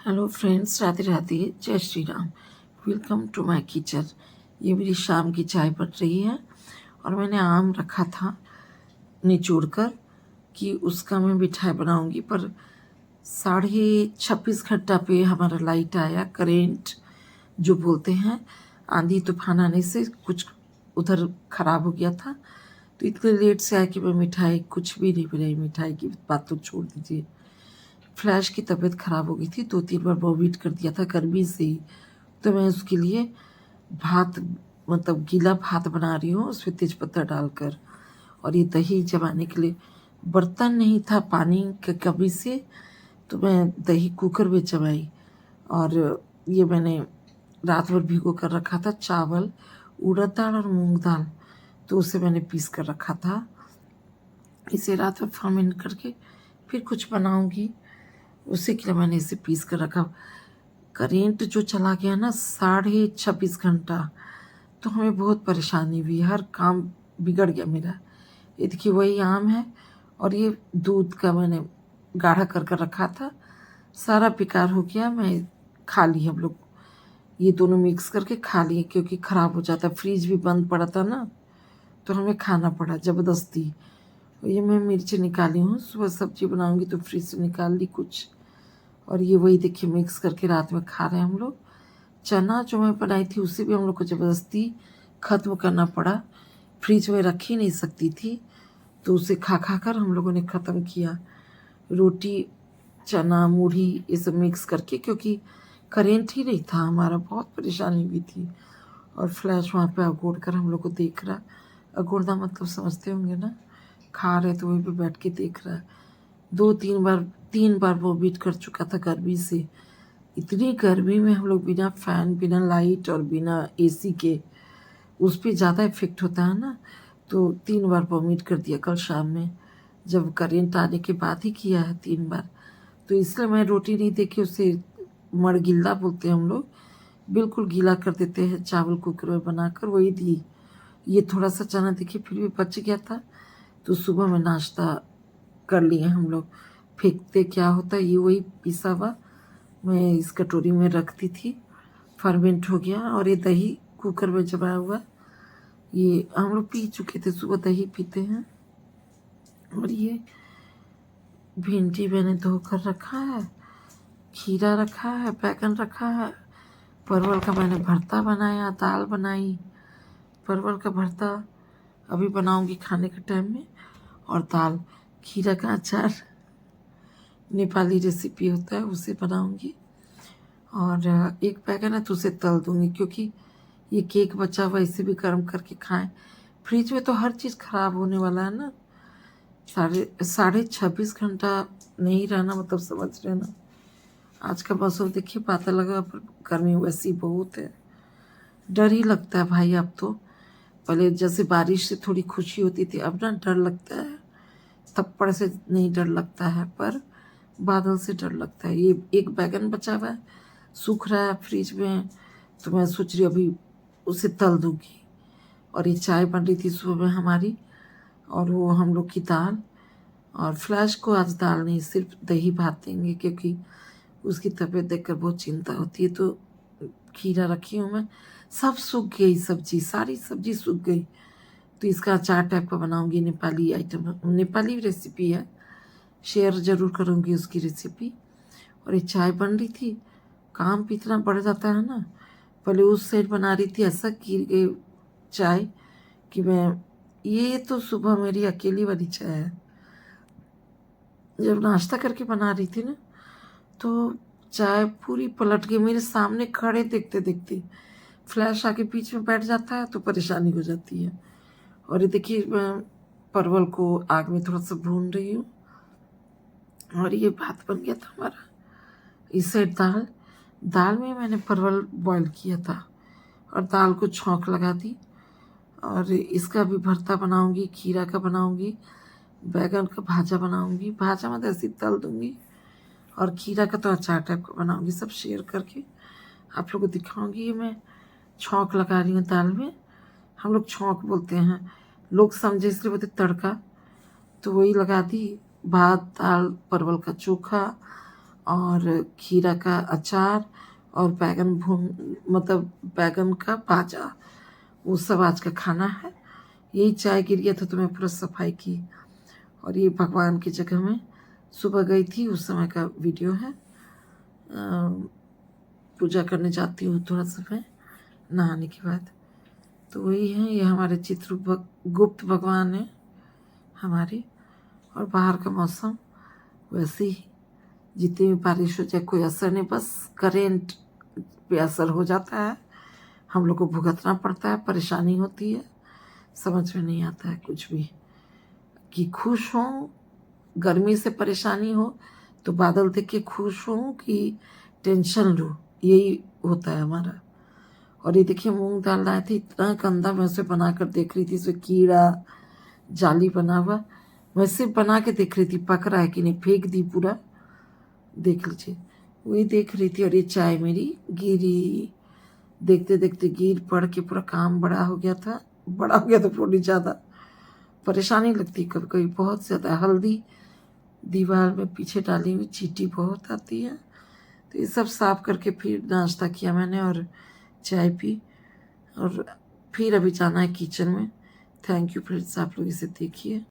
Hello friends, Radhe Radhe, जय Shri Ram. Welcome to my kitchen. ये मेरी शाम की चाय बन रही है और मैंने आम रखा था निचोड़ कर कि उसका मैं मिठाई बनाऊंगी, पर 26:30 पे हमारा लाइट आया, करेंट जो बोलते हैं। आंधी तूफान आने से कुछ उधर ख़राब हो गया था, तो इतने लेट से आया कि मैं मिठाई कुछ भी नहीं बनाई। मिठाई की बात तो छोड़ दीजिए। फ्लैश की तबीयत ख़राब हो गई थी, 2-3 बार वॉमिट कर दिया था गर्मी से ही। तो मैं उसके लिए भात, मतलब गीला भात बना रही हूँ उसमें तेज़पत्ता डालकर। और ये दही जमाने के लिए बर्तन नहीं था पानी के कमी से, तो मैं दही कुकर में जमाई। और ये मैंने रात भर भिगो कर रखा था, चावल, उड़द दाल और मूंग दाल, तो उसे मैंने पीस कर रखा था। इसे रात में फर्मेंट करके फिर कुछ बनाऊंगी, उसी के लिए मैंने इसे पीस कर रखा। करेंट जो चला गया ना 26:30 घंटा, तो हमें बहुत परेशानी हुई, हर काम बिगड़ गया मेरा। ये देखिए वही आम है और ये दूध का मैंने गाढ़ा कर कर रखा था, सारा बेकार हो गया। मैं खा ली, हम लोग ये दोनों मिक्स करके खा लिए, क्योंकि ख़राब हो जाता। फ्रिज भी बंद पड़ा था ना, तो हमें खाना पड़ा ज़बरदस्ती। ये मैं मिर्ची निकाली हूँ, सुबह सब्जी बनाऊंगी तो फ्रिज से निकाल ली कुछ। और ये वही देखिए मिक्स करके रात में खा रहे हैं हम लोग। चना जो मैं बनाई थी उसे भी हम लोग को ज़बरदस्ती ख़त्म करना पड़ा, फ्रिज में रख ही नहीं सकती थी, तो उसे खा खा कर हम लोगों ने ख़त्म किया। रोटी, चना, मूढ़ी ये सब मिक्स करके, क्योंकि करेंट ही नहीं था हमारा, बहुत परेशानी हुई थी। और फ्लैश वहाँ पे अगोड़ कर हम लोग को देख रहा। अगोड़ना मतलब समझते होंगे ना, खा रहे तो वहीं पे बैठ के देख रहा है। 3 बार वॉमिट कर चुका था गर्मी से। इतनी गर्मी में हम लोग बिना फैन, बिना लाइट और बिना एसी के, उस पर ज़्यादा इफेक्ट होता है ना, तो 3 बार वॉमिट कर दिया कल शाम में। जब करेंट आने के बाद ही किया है 3 बार। तो इसलिए मैं रोटी नहीं देखी, उसे मड़गिल्ला बोलते हैं हम लोग, बिल्कुल गीला कर देते हैं चावल कुकर में बनाकर, वही दी। ये थोड़ा सा चना देखिए फिर भी बच गया था, तो सुबह में नाश्ता कर लिए हम लोग। फेंकते क्या होता है, ये वही पिसा हुआ मैं इस कटोरी में रखती थी, फर्मेंट हो गया। और ये दही कुकर में जमाया हुआ, ये हम लोग पी चुके थे, सुबह दही पीते हैं। और ये भिंडी मैंने धोकर रखा है, खीरा रखा है, बैगन रखा है, परवल का मैंने भरता बनाया, दाल बनाई, परवल का भरता अभी बनाऊंगी खाने के टाइम में, और दाल, खीरा का अचार, नेपाली रेसिपी होता है उसे बनाऊंगी। और एक बैगन है तो उसे तल दूंगी, क्योंकि ये केक बचा हुआ, इसे भी गर्म करके खाएं। फ्रिज में तो हर चीज़ ख़राब होने वाला है ना। 26:30 घंटा नहीं रहना मतलब समझ रहे ना। आज का मौसम देखिए, पता लगा, पर गर्मी वैसी बहुत है। डर ही लगता है भाई अब तो। पहले जैसे बारिश से थोड़ी खुशी होती थी, अब ना डर लगता है। थप्पड़ से नहीं डर लगता है, पर बादल से डर लगता है। ये एक बैगन बचा हुआ है, सूख रहा है फ्रिज में, तो मैं सोच रही अभी उसे तल दूंगी। और ये चाय बन रही थी सुबह में हमारी, और वो हम लोग की दाल। और फ्लैश को आज दाल नहीं, सिर्फ दही भात देंगे, क्योंकि उसकी तबीयत देखकर बहुत चिंता होती है। तो खीरा रखी हूँ मैं, सब सूख गई सब्जी, सारी सब्जी सूख गई। तो इसका अचार टाइप का बनाऊंगी, नेपाली आइटम, नेपाली रेसिपी है, शेयर ज़रूर करूँगी उसकी रेसिपी। और ये चाय बन रही थी, काम भी इतना बढ़ जाता है ना। पहले उस साइड बना रही थी, ऐसा गिर गई चाय कि मैं, ये तो सुबह मेरी अकेली वाली चाय है। जब नाश्ता करके बना रही थी ना, तो चाय पूरी पलट गई मेरे सामने खड़े देखते देखते। फ्लैश आके बीच में बैठ जाता है तो परेशानी हो जाती है। और ये देखिए मैं परवल को आग में थोड़ा सा भून रही हूँ, और ये भात बन गया था हमारा। इस साइड दाल, दाल में मैंने परवल बॉईल किया था और दाल को छौंक लगा दी। और इसका भी भरता बनाऊंगी, खीरा का बनाऊंगी, बैगन का भाजा बनाऊंगी, भाजा मतलब ऐसे ही तल दूंगी। और खीरा का तो अचार टाइप का बनाऊंगी, सब शेयर करके आप लोगों को दिखाऊंगी। ये मैं छौंक लगा रही हूँ दाल में, हम लोग छौंक बोलते हैं, लोग समझे इसलिए बोलते तड़का, तो वही लगा दी। भात, दाल, परवल का चोखा और खीरा का अचार और बैगन मतलब बैगन का भाजा, वो सब आज का खाना है। यही चाय गिर गया था तो मैं पूरा सफाई की। और ये भगवान की जगह में सुबह गई थी, उस समय का वीडियो है। पूजा करने जाती हूँ थोड़ा समय नहाने के बाद। तो वही है, ये हमारे गुप्त भगवान है हमारे। और बाहर का मौसम वैसे ही, जितनी भी बारिश हो जाए कोई असर नहीं, बस करेंट पे असर हो जाता है, हम लोग को भुगतना पड़ता है, परेशानी होती है, समझ में नहीं आता है कुछ भी। कि खुश हों, गर्मी से परेशानी हो तो बादल देख के खुश हों कि टेंशन लो, यही होता है हमारा। और ये देखिए मूंग दाल लाए थे, इतना गंदा, मैं उसे बना कर देख रही थी, उसमें कीड़ा जाली बना हुआ, मैं सिर्फ बना के देख रही थी पक रहा है कि नहीं, फेंक दी पूरा। देख लीजिए, वही देख रही थी। और ये चाय मेरी गिरी, देखते देखते गिर पड़ के पूरा काम बड़ा हो गया था। थोड़ी ज़्यादा परेशानी लगती कभी कभी, बहुत ज़्यादा। हल्दी दीवार में पीछे डाली हुई, चींटी बहुत आती है। तो ये सब साफ करके फिर नाश्ता किया मैंने और चाय पी। और फिर अभी जाना है किचन में। थैंक यू फ्रेंड्स, आप लोग इसे देखिए।